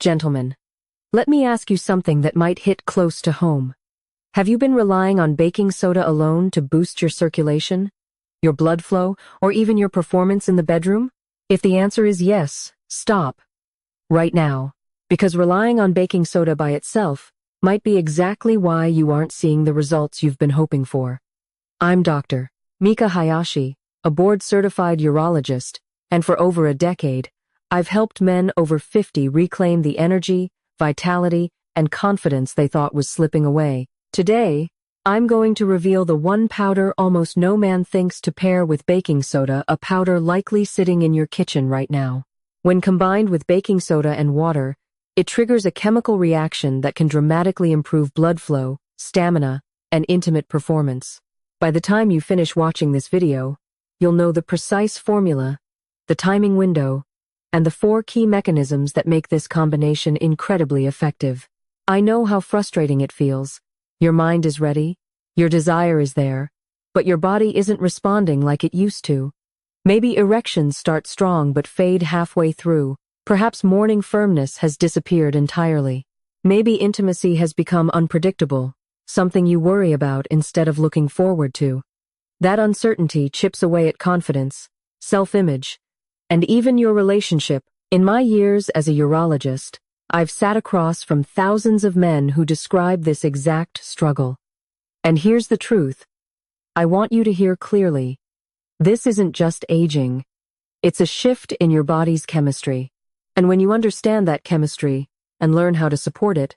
Gentlemen, let me ask you something that might hit close to home. Have you been relying on baking soda alone to boost your circulation, your blood flow, or even your performance in the bedroom? If the answer is yes, stop. Right now. Because relying on baking soda by itself might be exactly why you aren't seeing the results you've been hoping for. I'm Dr. Mika Hayashi, a board-certified urologist, and for over a decade, I've helped men over 50 reclaim the energy, vitality, and confidence they thought was slipping away. Today, I'm going to reveal the one powder almost no man thinks to pair with baking soda, a powder likely sitting in your kitchen right now. When combined with baking soda and water, it triggers a chemical reaction that can dramatically improve blood flow, stamina, and intimate performance. By the time you finish watching this video, you'll know the precise formula, the timing window, and the 4 key mechanisms that make this combination incredibly effective. I know how frustrating it feels. Your mind is ready, your desire is there, but your body isn't responding like it used to. Maybe erections start strong but fade halfway through. Perhaps morning firmness has disappeared entirely. Maybe intimacy has become unpredictable, something you worry about instead of looking forward to. That uncertainty chips away at confidence, self-image, and even your relationship. In my years as a urologist, I've sat across from thousands of men who describe this exact struggle. And here's the truth. I want you to hear clearly. This isn't just aging. It's a shift in your body's chemistry. And when you understand that chemistry and learn how to support it,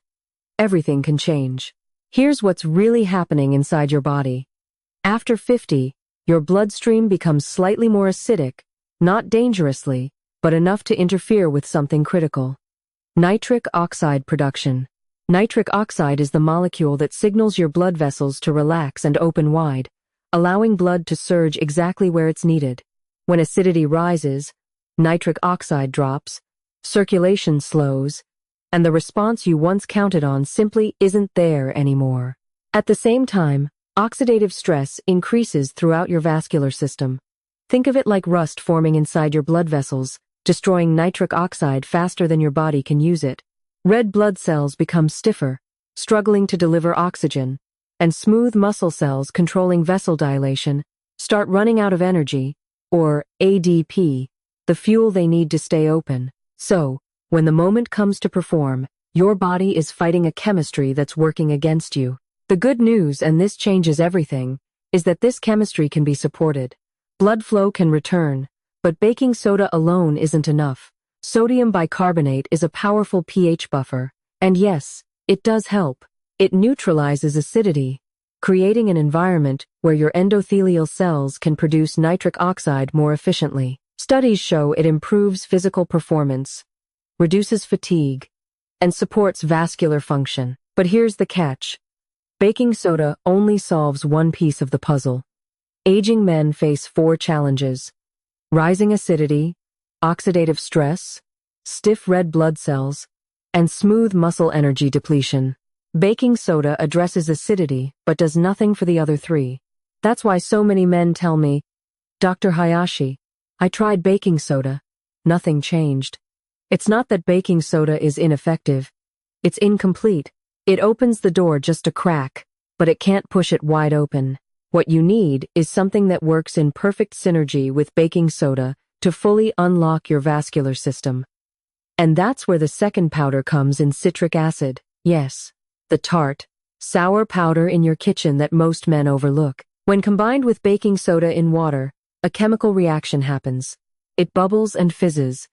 everything can change. Here's what's really happening inside your body. After 50, your bloodstream becomes slightly more acidic, not dangerously, but enough to interfere with something critical. Nitric oxide production. Nitric oxide is the molecule that signals your blood vessels to relax and open wide, allowing blood to surge exactly where it's needed. When acidity rises, nitric oxide drops, circulation slows, and the response you once counted on simply isn't there anymore. At the same time, oxidative stress increases throughout your vascular system. Think of it like rust forming inside your blood vessels, destroying nitric oxide faster than your body can use it. Red blood cells become stiffer, struggling to deliver oxygen, and smooth muscle cells controlling vessel dilation start running out of energy, or ADP, the fuel they need to stay open. So, when the moment comes to perform, your body is fighting a chemistry that's working against you. The good news, and this changes everything, is that this chemistry can be supported. Blood flow can return, but baking soda alone isn't enough. Sodium bicarbonate is a powerful pH buffer, and yes, it does help. It neutralizes acidity, creating an environment where your endothelial cells can produce nitric oxide more efficiently. Studies show it improves physical performance, reduces fatigue, and supports vascular function. But here's the catch. Baking soda only solves one piece of the puzzle. Aging men face 4 challenges: rising acidity, oxidative stress, stiff red blood cells, and smooth muscle energy depletion. Baking soda addresses acidity but does nothing for the other 3. That's why so many men tell me, "Dr. Hayashi, I tried baking soda. Nothing changed." It's not that baking soda is ineffective. It's incomplete. It opens the door just a crack, but it can't push it wide open. What you need is something that works in perfect synergy with baking soda to fully unlock your vascular system. And that's where the second powder comes in: citric acid. Yes, the tart, sour powder in your kitchen that most men overlook. When combined with baking soda in water, a chemical reaction happens. It bubbles and fizzes.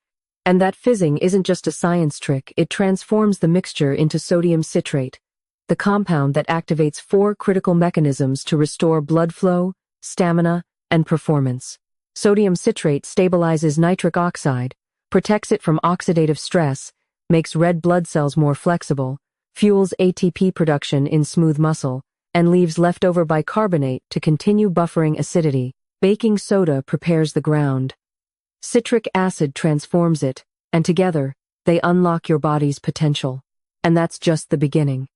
And that fizzing isn't just a science trick, it transforms the mixture into sodium citrate, the compound that activates 4 critical mechanisms to restore blood flow, stamina, and performance. Sodium citrate stabilizes nitric oxide, protects it from oxidative stress, makes red blood cells more flexible, fuels ATP production in smooth muscle, and leaves leftover bicarbonate to continue buffering acidity. Baking soda prepares the ground. Citric acid transforms it, and together, they unlock your body's potential. And that's just the beginning.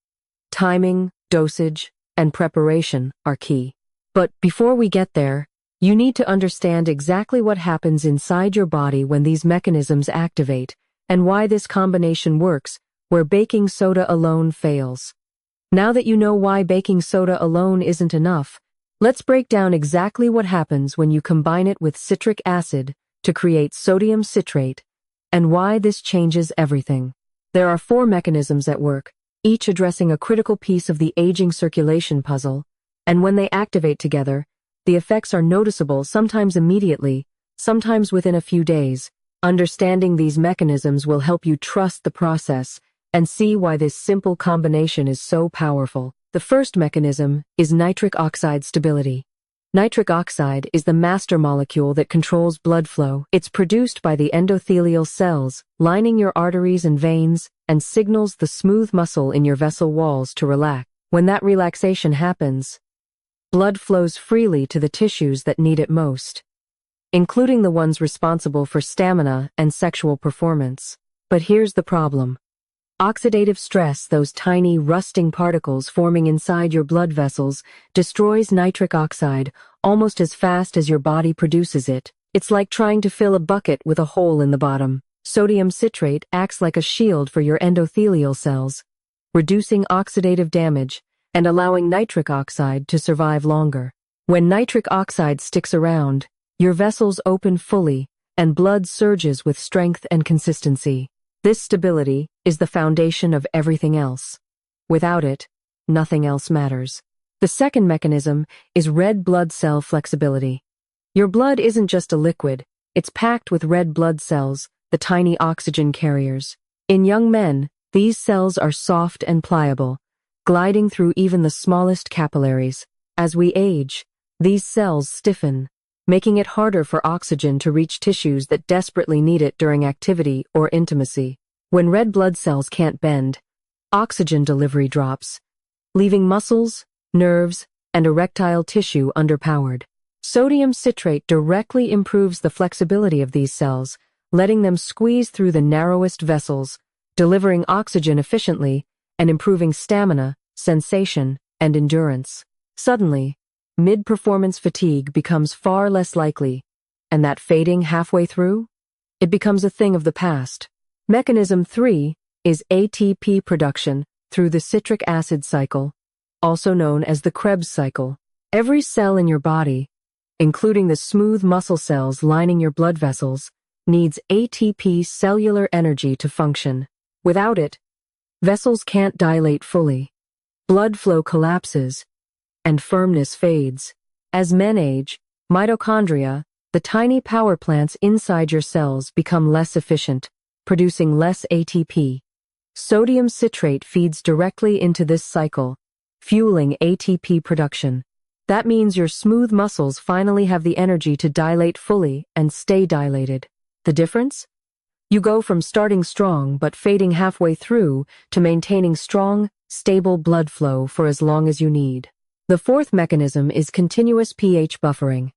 Timing, dosage, and preparation are key. But before we get there, you need to understand exactly what happens inside your body when these mechanisms activate. and why this combination works where baking soda alone fails. Now that you know why baking soda alone isn't enough, let's break down exactly what happens when you combine it with citric acid to create sodium citrate and why this changes everything. There are 4 mechanisms at work, each addressing a critical piece of the aging circulation puzzle, and when they activate together, the effects are noticeable sometimes immediately, sometimes within a few days. Understanding these mechanisms will help you trust the process and see why this simple combination is so powerful. The first mechanism is nitric oxide stability. Nitric oxide is the master molecule that controls blood flow. It's produced by the endothelial cells lining your arteries and veins and signals the smooth muscle in your vessel walls to relax. When that relaxation happens, blood flows freely to the tissues that need it most, including the ones responsible for stamina and sexual performance. But here's the problem. Oxidative stress, those tiny rusting particles forming inside your blood vessels, destroys nitric oxide almost as fast as your body produces it. It's like trying to fill a bucket with a hole in the bottom. Sodium citrate acts like a shield for your endothelial cells, reducing oxidative damage and allowing nitric oxide to survive longer. When nitric oxide sticks around, your vessels open fully and blood surges with strength and consistency. This stability is the foundation of everything else. Without it, nothing else matters. The second mechanism is red blood cell flexibility. Your blood isn't just a liquid, it's packed with red blood cells, the tiny oxygen carriers. In young men, these cells are soft and pliable, gliding through even the smallest capillaries. As we age, these cells stiffen, making it harder for oxygen to reach tissues that desperately need it during activity or intimacy. When red blood cells can't bend, oxygen delivery drops, leaving muscles, nerves, and erectile tissue underpowered. Sodium citrate directly improves the flexibility of these cells, letting them squeeze through the narrowest vessels, delivering oxygen efficiently and improving stamina, sensation, and endurance. Suddenly, mid-performance fatigue becomes far less likely, and that fading halfway through? It becomes a thing of the past. Mechanism 3 is ATP production through the citric acid cycle, also known as the Krebs cycle. Every cell in your body, including the smooth muscle cells lining your blood vessels, needs ATP cellular energy to function. Without it, vessels can't dilate fully. Blood flow collapses, and firmness fades. As men age, mitochondria, the tiny power plants inside your cells, become less efficient, producing less ATP. Sodium citrate feeds directly into this cycle, fueling ATP production. That means your smooth muscles finally have the energy to dilate fully and stay dilated. The difference? You go from starting strong but fading halfway through to maintaining strong, stable blood flow for as long as you need. The fourth mechanism is continuous pH buffering.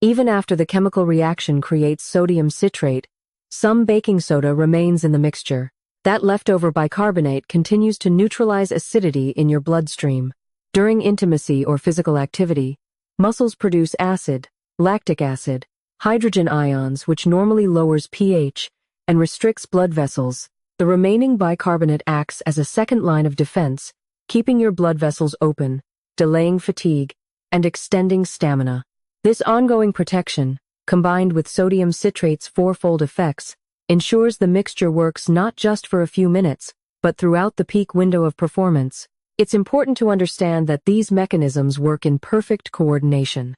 Even after the chemical reaction creates sodium citrate, some baking soda remains in the mixture. That leftover bicarbonate continues to neutralize acidity in your bloodstream. During intimacy or physical activity, muscles produce acid, lactic acid, hydrogen ions, which normally lowers pH and restricts blood vessels. The remaining bicarbonate acts as a second line of defense, keeping your blood vessels open, delaying fatigue, and extending stamina. This ongoing protection, combined with sodium citrate's fourfold effects, ensures the mixture works not just for a few minutes, but throughout the peak window of performance. It's important to understand that these mechanisms work in perfect coordination.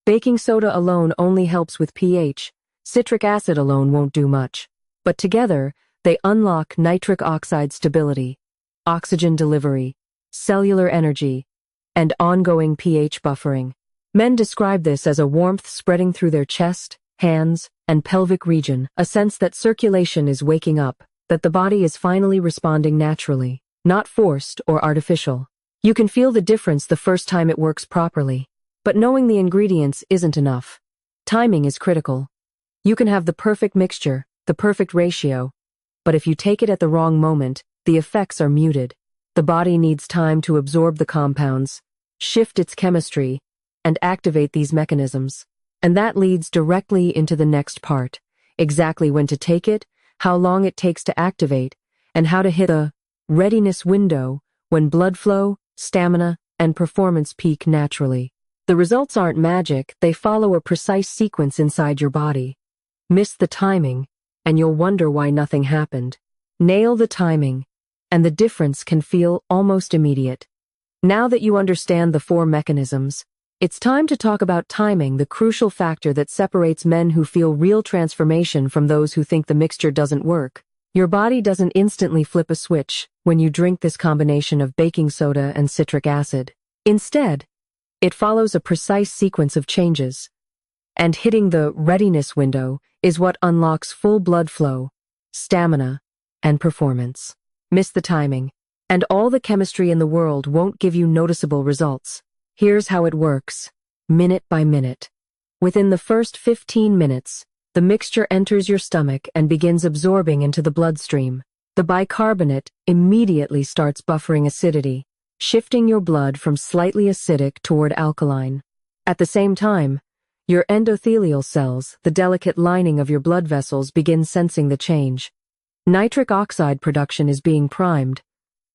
Baking soda alone only helps with pH, citric acid alone won't do much. But together, they unlock nitric oxide stability, oxygen delivery, cellular energy, and ongoing pH buffering. Men describe this as a warmth spreading through their chest, hands, and pelvic region, a sense that circulation is waking up, that the body is finally responding naturally, not forced or artificial. You can feel the difference the first time it works properly. But knowing the ingredients isn't enough. Timing is critical. You can have the perfect mixture, the perfect ratio, but if you take it at the wrong moment, the effects are muted. The body needs time to absorb the compounds, shift its chemistry, and activate these mechanisms. And that leads directly into the next part: exactly when to take it, how long it takes to activate, and how to hit the readiness window when blood flow, stamina, and performance peak naturally. The results aren't magic, they follow a precise sequence inside your body. Miss the timing, and you'll wonder why nothing happened. Nail the timing, and the difference can feel almost immediate. Now that you understand the four mechanisms, it's time to talk about timing, the crucial factor that separates men who feel real transformation from those who think the mixture doesn't work. Your body doesn't instantly flip a switch when you drink this combination of baking soda and citric acid. Instead, it follows a precise sequence of changes. And hitting the readiness window is what unlocks full blood flow, stamina, and performance. Miss the timing, and all the chemistry in the world won't give you noticeable results. Here's how it works, minute by minute. Within the first 15 minutes, the mixture enters your stomach and begins absorbing into the bloodstream. The bicarbonate immediately starts buffering acidity, shifting your blood from slightly acidic toward alkaline. At the same time, your endothelial cells, the delicate lining of your blood vessels, begin sensing the change. Nitric oxide production is being primed,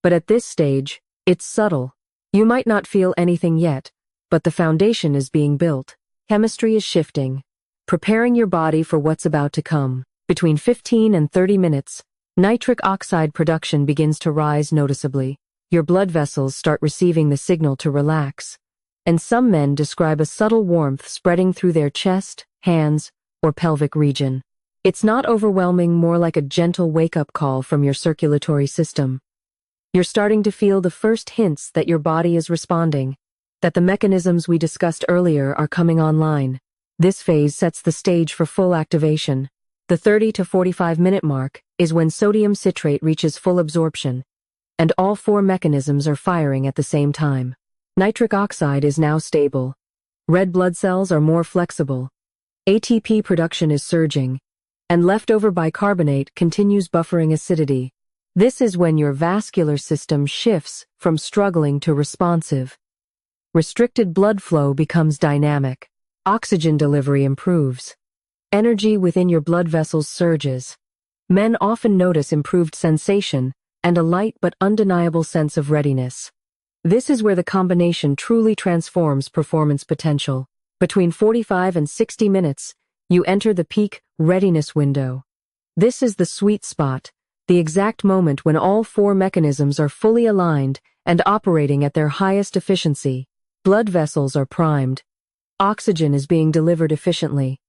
but at this stage, it's subtle. You might not feel anything yet, but the foundation is being built. Chemistry is shifting, preparing your body for what's about to come. Between 15 and 30 minutes, nitric oxide production begins to rise noticeably. Your blood vessels start receiving the signal to relax, and some men describe a subtle warmth spreading through their chest, hands, or pelvic region. It's not overwhelming, more like a gentle wake-up call from your circulatory system. You're starting to feel the first hints that your body is responding, that the mechanisms we discussed earlier are coming online. This phase sets the stage for full activation. The 30 to 45 minute mark is when sodium citrate reaches full absorption, and all four mechanisms are firing at the same time. Nitric oxide is now stable. Red blood cells are more flexible. ATP production is surging, and leftover bicarbonate continues buffering acidity. This is when your vascular system shifts from struggling to responsive. Restricted blood flow becomes dynamic. Oxygen delivery improves. Energy within your blood vessels surges. Men often notice improved sensation and a light but undeniable sense of readiness. This is where the combination truly transforms performance potential. Between 45 and 60 minutes, you enter the peak readiness window. This is the sweet spot, the exact moment when all four mechanisms are fully aligned and operating at their highest efficiency. Blood vessels are primed. Oxygen is being delivered efficiently.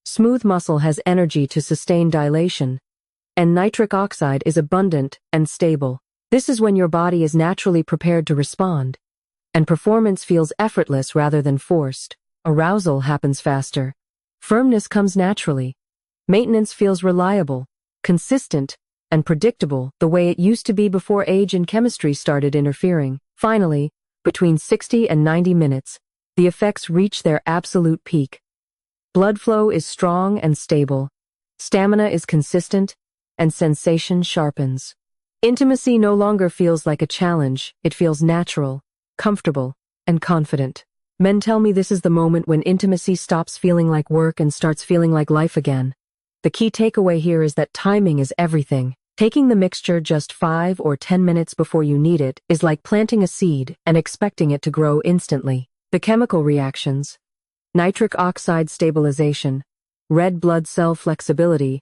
Smooth muscle has energy to sustain dilation, and nitric oxide is abundant and stable. This is when your body is naturally prepared to respond, and performance feels effortless rather than forced. Arousal happens faster. Firmness comes naturally. Maintenance feels reliable, consistent, and predictable, the way it used to be before age and chemistry started interfering. Finally, between 60 and 90 minutes, the effects reach their absolute peak. Blood flow is strong and stable. Stamina is consistent, and sensation sharpens. Intimacy no longer feels like a challenge, it feels natural, comfortable, and confident. Men tell me this is the moment when intimacy stops feeling like work and starts feeling like life again. The key takeaway here is that timing is everything. Taking the mixture just 5 or 10 minutes before you need it is like planting a seed and expecting it to grow instantly. The chemical reactions, nitric oxide stabilization, red blood cell flexibility,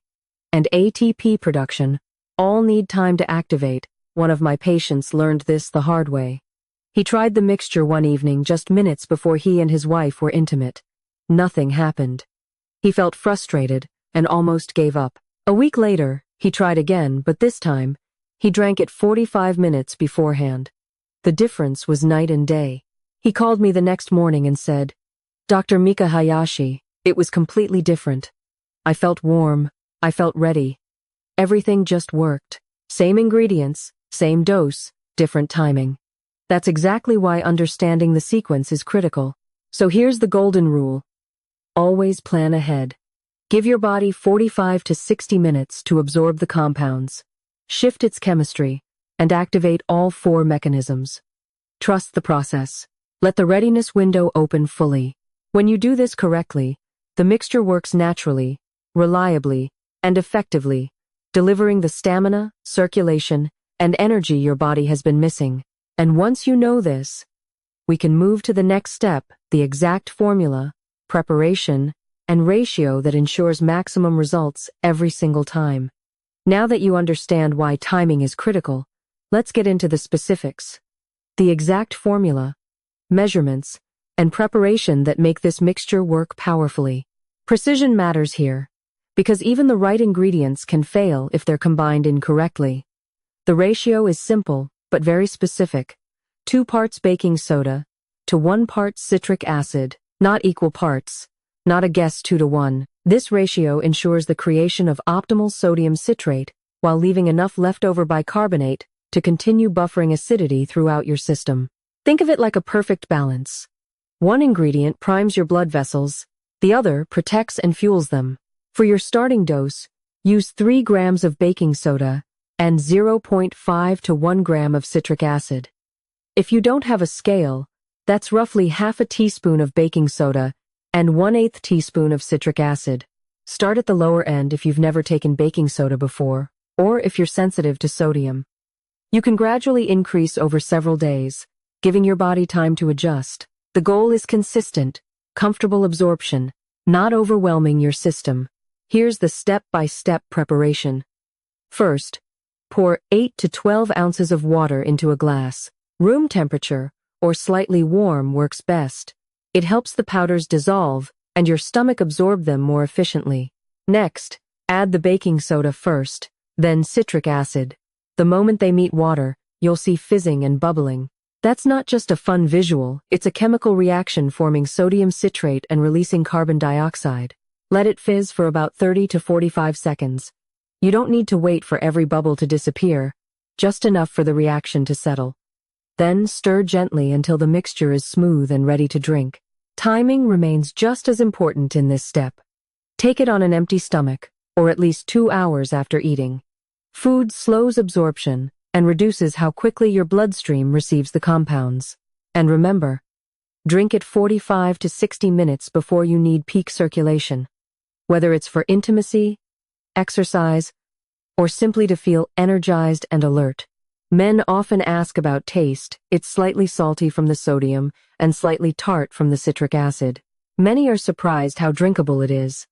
and ATP production all need time to activate. One of my patients learned this the hard way. He tried the mixture one evening just minutes before he and his wife were intimate. Nothing happened. He felt frustrated and almost gave up. A week later, he tried again, but this time, he drank it 45 minutes beforehand. The difference was night and day. He called me the next morning and said, "Dr. Mika Hayashi, it was completely different. I felt warm, I felt ready. Everything just worked. Same ingredients, same dose, different timing." That's exactly why understanding the sequence is critical. So here's the golden rule. Always plan ahead. Give your body 45 to 60 minutes to absorb the compounds, shift its chemistry, and activate all four mechanisms. Trust the process. Let the readiness window open fully. When you do this correctly, the mixture works naturally, reliably, and effectively, delivering the stamina, circulation, and energy your body has been missing. And once you know this, we can move to the next step, the exact formula, preparation, and ratio that ensures maximum results every single time. Now that you understand why timing is critical, let's get into the specifics. The exact formula, measurements, and preparation that make this mixture work powerfully. Precision matters here, because even the right ingredients can fail if they're combined incorrectly. The ratio is simple, but very specific. 2 parts baking soda to 1 part citric acid, not equal parts, not a guess 2 to 1. This ratio ensures the creation of optimal sodium citrate while leaving enough leftover bicarbonate to continue buffering acidity throughout your system. Think of it like a perfect balance. One ingredient primes your blood vessels, the other protects and fuels them. For your starting dose, use 3 grams of baking soda and 0.5 to 1 gram of citric acid. If you don't have a scale, that's roughly half a teaspoon of baking soda and 1/8 teaspoon of citric acid. Start at the lower end if you've never taken baking soda before, or if you're sensitive to sodium. You can gradually increase over several days, giving your body time to adjust. The goal is consistent, comfortable absorption, not overwhelming your system. Here's the step-by-step preparation. First, pour 8 to 12 ounces of water into a glass. Room temperature, or slightly warm, works best. It helps the powders dissolve and your stomach absorb them more efficiently. Next, add the baking soda first, then citric acid. The moment they meet water, you'll see fizzing and bubbling. That's not just a fun visual, it's a chemical reaction forming sodium citrate and releasing carbon dioxide. Let it fizz for about 30 to 45 seconds. You don't need to wait for every bubble to disappear, just enough for the reaction to settle. Then stir gently until the mixture is smooth and ready to drink. Timing remains just as important in this step. Take it on an empty stomach, or at least 2 hours after eating. Food slows absorption and reduces how quickly your bloodstream receives the compounds. And remember, drink it 45 to 60 minutes before you need peak circulation. Whether it's for intimacy, exercise, or simply to feel energized and alert. Men often ask about taste. It's slightly salty from the sodium and slightly tart from the citric acid. Many are surprised how drinkable it is.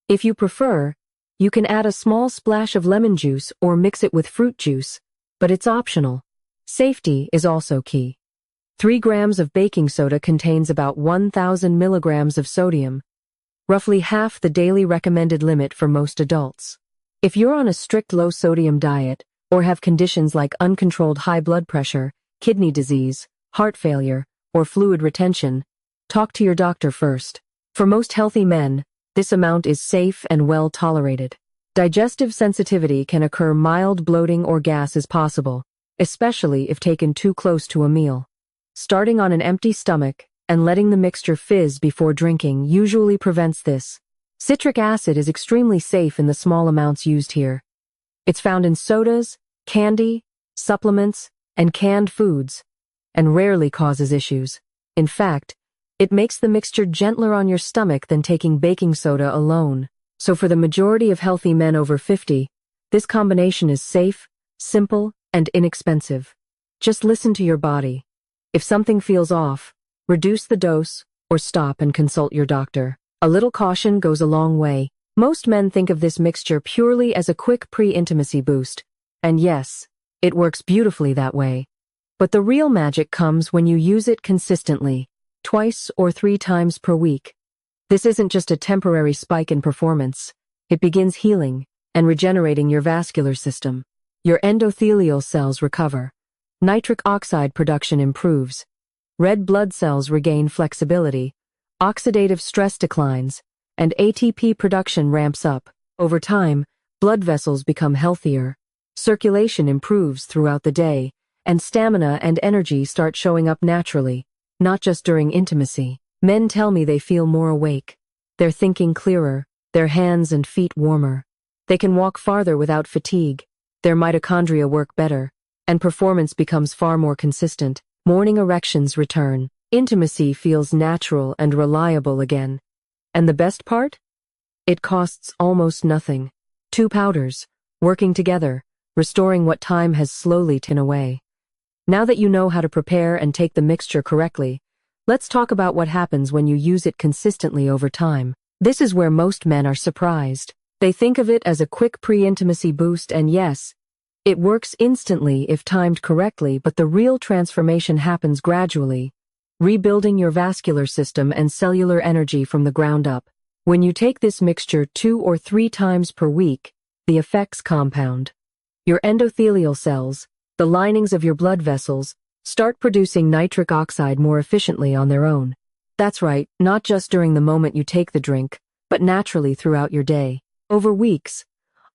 If you prefer, you can add a small splash of lemon juice or mix it with fruit juice, but it's optional. Safety is also key. 3 grams of baking soda contains about 1,000 milligrams of sodium, roughly half the daily recommended limit for most adults. If you're on a strict low-sodium diet, or have conditions like uncontrolled high blood pressure, kidney disease, heart failure, or fluid retention, talk to your doctor first. For most healthy men, this amount is safe and well tolerated. Digestive sensitivity can occur. Mild bloating or gas is possible, especially if taken too close to a meal. Starting on an empty stomach and letting the mixture fizz before drinking usually prevents this. Citric acid is extremely safe in the small amounts used here. It's found in sodas, candy, supplements, and canned foods, and rarely causes issues. In fact, it makes the mixture gentler on your stomach than taking baking soda alone. So for the majority of healthy men over 50, this combination is safe, simple, and inexpensive. Just listen to your body. If something feels off, reduce the dose or stop and consult your doctor. A little caution goes a long way. Most men think of this mixture purely as a quick pre-intimacy boost. And yes, it works beautifully that way. But the real magic comes when you use it consistently, 2 or 3 times per week. This isn't just a temporary spike in performance. It begins healing and regenerating your vascular system. Your endothelial cells recover. Nitric oxide production improves. Red blood cells regain flexibility. Oxidative stress declines, and ATP production ramps up. Over time, blood vessels become healthier. Circulation improves throughout the day, and stamina and energy start showing up naturally, not just during intimacy. Men tell me they feel more awake. They're thinking clearer, their hands and feet warmer. They can walk farther without fatigue. Their mitochondria work better, and performance becomes far more consistent. Morning erections return. Intimacy feels natural and reliable again. And the best part? It costs almost nothing. 2 powders, working together, restoring what time has slowly taken away. Now that you know how to prepare and take the mixture correctly, let's talk about what happens when you use it consistently over time. This is where most men are surprised. They think of it as a quick pre-intimacy boost, and yes, it works instantly if timed correctly, but the real transformation happens gradually, rebuilding your vascular system and cellular energy from the ground up. When you take this mixture 2 or 3 times per week, the effects compound. Your endothelial cells, the linings of your blood vessels, start producing nitric oxide more efficiently on their own. That's right, not just during the moment you take the drink, but naturally throughout your day. Over weeks,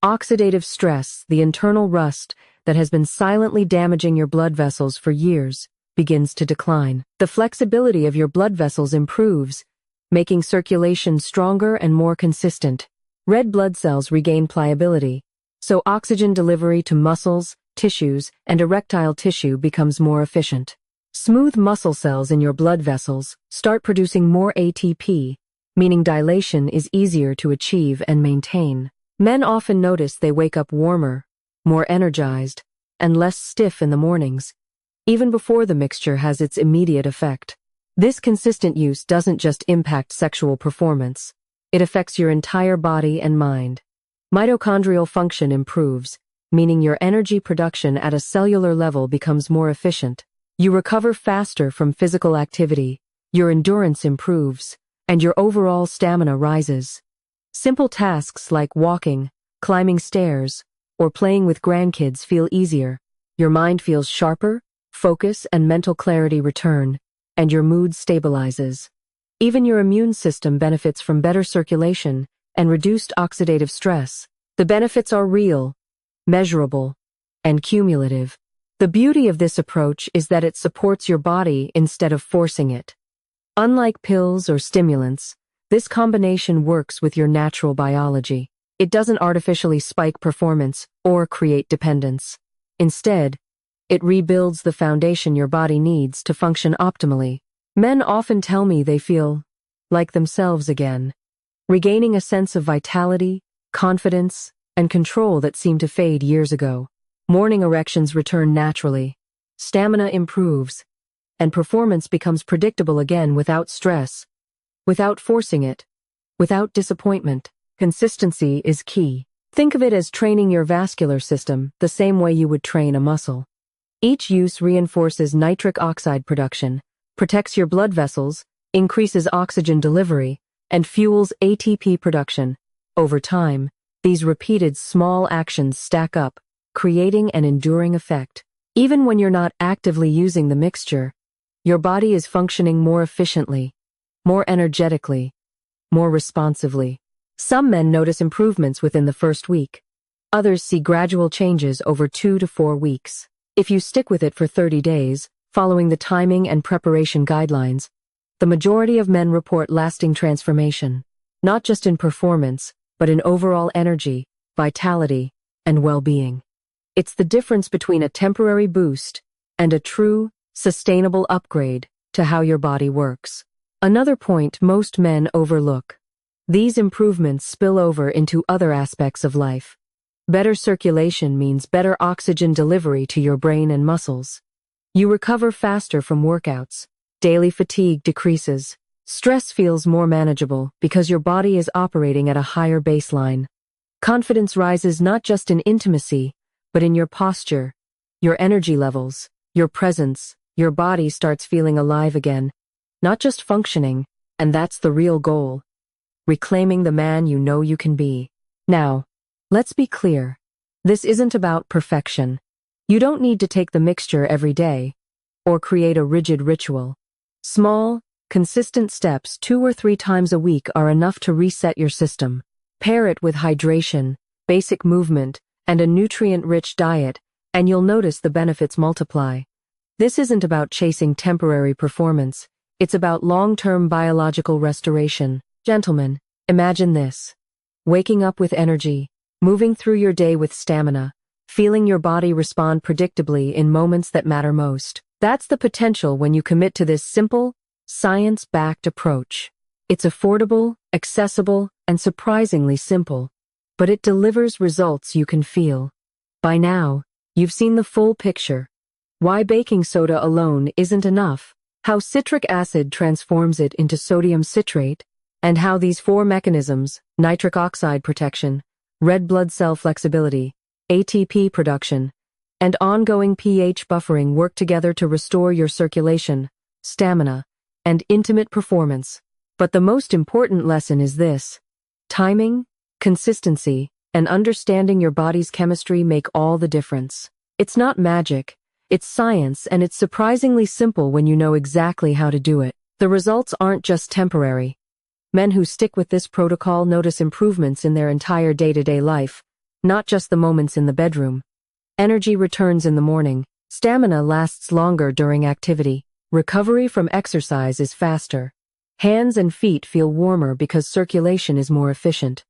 oxidative stress, the internal rust that has been silently damaging your blood vessels for years, begins to decline. The flexibility of your blood vessels improves, making circulation stronger and more consistent. Red blood cells regain pliability, so oxygen delivery to muscles, tissues, and erectile tissue becomes more efficient. Smooth muscle cells in your blood vessels start producing more ATP, meaning dilation is easier to achieve and maintain. Men often notice they wake up warmer, more energized, and less stiff in the mornings, even before the mixture has its immediate effect. This consistent use doesn't just impact sexual performance, it affects your entire body and mind. Mitochondrial function improves, meaning your energy production at a cellular level becomes more efficient. You recover faster from physical activity, your endurance improves, and your overall stamina rises. Simple tasks like walking, climbing stairs, or playing with grandkids feel easier. Your mind feels sharper, focus and mental clarity return, and your mood stabilizes. Even your immune system benefits from better circulation and reduced oxidative stress. The benefits are real, measurable, and cumulative. The beauty of this approach is that it supports your body instead of forcing it. Unlike pills or stimulants, this combination works with your natural biology. It doesn't artificially spike performance or create dependence. Instead, it rebuilds the foundation your body needs to function optimally. Men often tell me they feel like themselves again, regaining a sense of vitality, confidence, and control that seemed to fade years ago. Morning erections return naturally, stamina improves, and performance becomes predictable again without stress, without forcing it, without disappointment. Consistency is key. Think of it as training your vascular system the same way you would train a muscle. Each use reinforces nitric oxide production, protects your blood vessels, increases oxygen delivery, and fuels ATP production. Over time, these repeated small actions stack up, creating an enduring effect. Even when you're not actively using the mixture, your body is functioning more efficiently, more energetically, more responsively. Some men notice improvements within the first week. Others see gradual changes over 2 to 4 weeks. If you stick with it for 30 days, following the timing and preparation guidelines, the majority of men report lasting transformation, not just in performance, but in overall energy, vitality, and well-being. It's the difference between a temporary boost and a true, sustainable upgrade to how your body works. Another point most men overlook. These improvements spill over into other aspects of life. Better circulation means better oxygen delivery to your brain and muscles. You recover faster from workouts. Daily fatigue decreases. Stress feels more manageable because your body is operating at a higher baseline. Confidence rises not just in intimacy, but in your posture, your energy levels, your presence. Your body starts feeling alive again, not just functioning, and that's the real goal. Reclaiming the man you know you can be. Now, let's be clear. This isn't about perfection. You don't need to take the mixture every day, or create a rigid ritual. Small, consistent steps 2 or 3 times a week are enough to reset your system. Pair it with hydration, basic movement, and a nutrient-rich diet, and you'll notice the benefits multiply. This isn't about chasing temporary performance. It's about long-term biological restoration. Gentlemen, imagine this. Waking up with energy, moving through your day with stamina, feeling your body respond predictably in moments that matter most. That's the potential when you commit to this simple, science-backed approach. It's affordable, accessible, and surprisingly simple. but it delivers results you can feel. By now, you've seen the full picture. Why baking soda alone isn't enough, how citric acid transforms it into sodium citrate, and how these four mechanisms, nitric oxide protection, red blood cell flexibility, ATP production, and ongoing pH buffering work together to restore your circulation, stamina, and intimate performance. But the most important lesson is this: timing, consistency, and understanding your body's chemistry make all the difference. It's not magic, it's science, and it's surprisingly simple when you know exactly how to do it. The results aren't just temporary. Men who stick with this protocol notice improvements in their entire day-to-day life, not just the moments in the bedroom. Energy returns in the morning, stamina lasts longer during activity, recovery from exercise is faster. Hands and feet feel warmer because circulation is more efficient.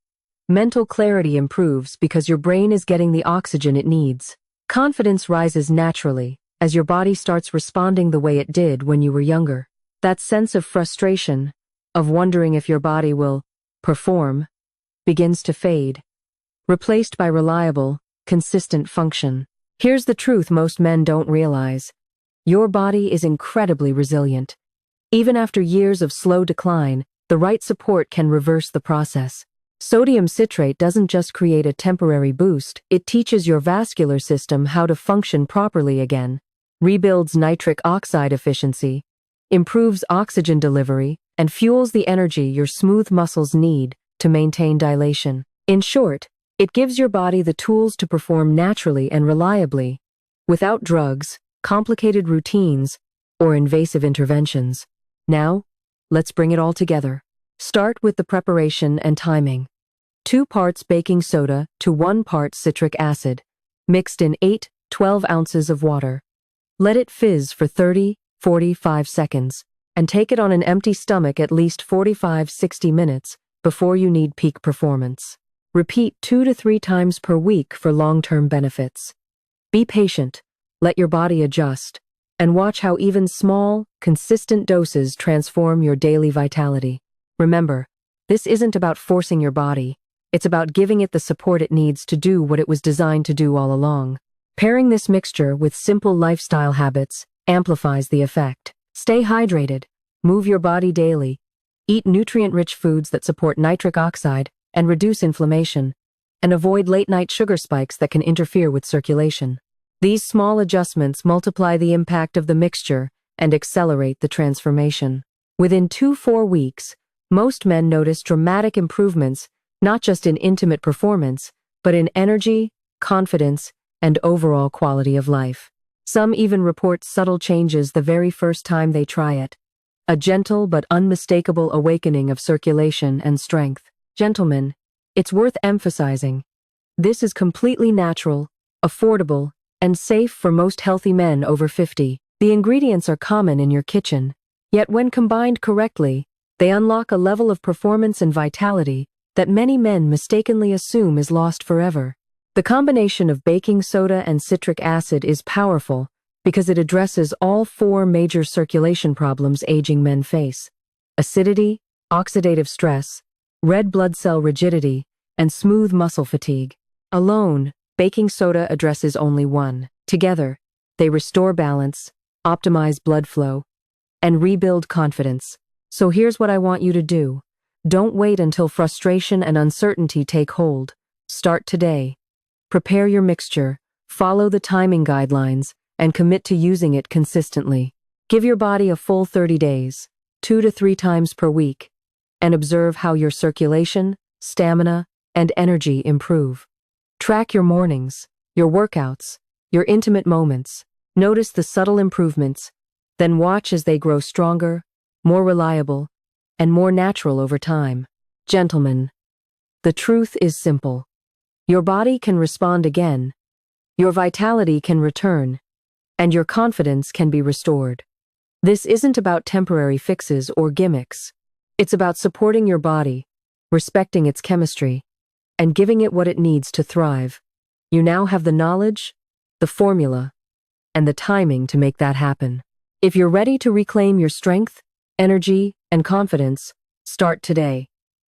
Mental clarity improves because your brain is getting the oxygen it needs. Confidence rises naturally as your body starts responding the way it did when you were younger. That sense of frustration, of wondering if your body will perform, begins to fade, replaced by reliable, consistent function. Here's the truth most men don't realize. Your body is incredibly resilient. Even after years of slow decline, the right support can reverse the process. Sodium citrate doesn't just create a temporary boost, it teaches your vascular system how to function properly again, rebuilds nitric oxide efficiency, improves oxygen delivery, and fuels the energy your smooth muscles need to maintain dilation. In short, it gives your body the tools to perform naturally and reliably, without drugs, complicated routines, or invasive interventions. Now, let's bring it all together. Start with the preparation and timing. 2 parts baking soda to 1 part citric acid, mixed in 8-12 ounces of water. Let it fizz for 30-45 seconds, and take it on an empty stomach at least 45-60 minutes before you need peak performance. Repeat 2 to 3 times per week for long-term benefits. Be patient, let your body adjust, and watch how even small, consistent doses transform your daily vitality. Remember, this isn't about forcing your body, it's about giving it the support it needs to do what it was designed to do all along. Pairing this mixture with simple lifestyle habits amplifies the effect. Stay hydrated, move your body daily, eat nutrient-rich foods that support nitric oxide and reduce inflammation, and avoid late-night sugar spikes that can interfere with circulation. These small adjustments multiply the impact of the mixture and accelerate the transformation. Within 2-4 weeks, most men notice dramatic improvements, not just in intimate performance, but in energy, confidence, and overall quality of life. Some even report subtle changes the very first time they try it. A gentle but unmistakable awakening of circulation and strength. Gentlemen, it's worth emphasizing. This is completely natural, affordable, and safe for most healthy men over 50. The ingredients are common in your kitchen, yet when combined correctly, they unlock a level of performance and vitality that many men mistakenly assume is lost forever. The combination of baking soda and citric acid is powerful because it addresses all 4 major circulation problems aging men face: acidity, oxidative stress, red blood cell rigidity, and smooth muscle fatigue. Alone, baking soda addresses only one. Together, they restore balance, optimize blood flow, and rebuild confidence. So here's what I want you to do. Don't wait until frustration and uncertainty take hold. Start today. Prepare your mixture, follow the timing guidelines, and commit to using it consistently. Give your body a full 30 days, 2 to 3 times per week, and observe how your circulation, stamina, and energy improve. Track your mornings, your workouts, your intimate moments. Notice the subtle improvements, then watch as they grow stronger, more reliable, and more natural over time. Gentlemen, the truth is simple. Your body can respond again, your vitality can return, and your confidence can be restored. This isn't about temporary fixes or gimmicks. It's about supporting your body, respecting its chemistry, and giving it what it needs to thrive. You now have the knowledge, the formula, and the timing to make that happen. If you're ready to reclaim your strength, energy, and confidence, start today.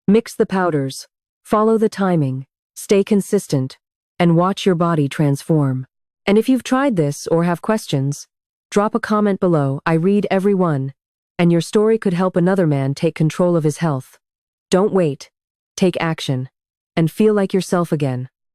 Mix the powders, follow the timing, Stay consistent and watch your body transform. And if you've tried this or have questions, drop a comment below. I read every one, and your story could help another man take control of his health. Don't wait. Take action and feel like yourself again.